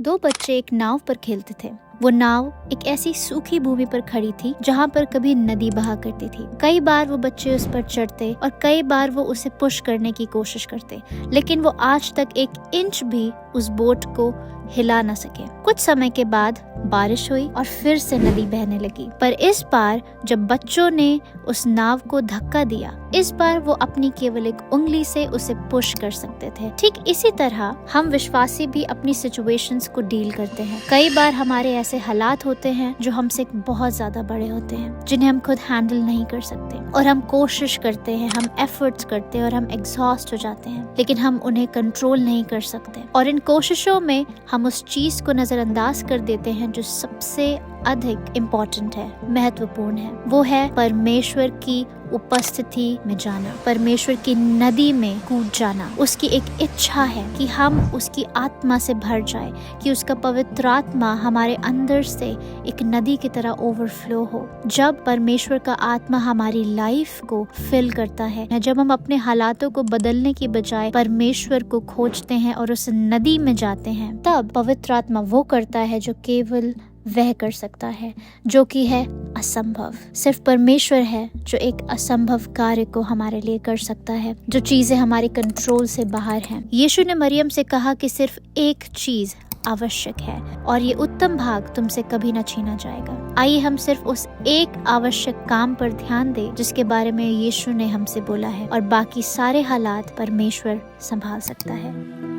दो बच्चे एक नाव पर खेलते थे। वो नाव एक ऐसी सूखी भूमि पर खड़ी थी जहाँ पर कभी नदी बहा करती थी। कई बार वो बच्चे उस पर चढ़ते और कई बार वो उसे पुश करने की कोशिश करते, लेकिन वो आज तक 1 इंच भी उस बोट को हिला न सके। कुछ समय के बाद बारिश हुई और फिर से नदी बहने लगी, पर इस बार जब बच्चों ने उस नाव को धक्का दिया, इस बार वो अपनी केवल 1 उंगली से उसे पुश कर सकते थे। ठीक इसी तरह हम विश्वासी भी अपनी सिचुएशंस को डील करते हैं। कई बार हमारे ऐसे हालात होते हैं जो हमसे बहुत ज्यादा बड़े होते हैं, जिन्हें हम खुद हैंडल नहीं कर सकते, और हम कोशिश करते हैं, हम एफर्ट्स करते हैं और हम एग्जॉस्ट हो जाते हैं, लेकिन हम उन्हें कंट्रोल नहीं कर सकते। और इन कोशिशों में हम उस चीज को नजरअंदाज कर देते हैं जो सबसे अधिक इम्पोर्टेंट है, महत्वपूर्ण है। वो है परमेश्वर की उपस्थिति में जाना, परमेश्वर की नदी में कूद जाना। उसकी एक इच्छा है कि हम उसकी आत्मा से भर जाए, कि उसका पवित्र आत्मा हमारे अंदर से एक नदी की तरह ओवरफ्लो हो। जब परमेश्वर का आत्मा हमारी लाइफ को फिल करता है, जब हम अपने हालातों को बदलने की बजाय परमेश्वर को खोजते हैं और उस नदी में जाते हैं, तब पवित्र आत्मा वो करता है जो केवल वह कर सकता है, जो कि है असंभव। सिर्फ परमेश्वर है जो एक असंभव कार्य को हमारे लिए कर सकता है, जो चीजें हमारे कंट्रोल से बाहर हैं। यीशु ने मरियम से कहा कि सिर्फ एक चीज आवश्यक है और ये उत्तम भाग तुमसे कभी न छीना जाएगा। आइए हम सिर्फ उस एक आवश्यक काम पर ध्यान दें जिसके बारे में यीशु ने हमसे बोला है, और बाकी सारे हालात परमेश्वर संभाल सकता है।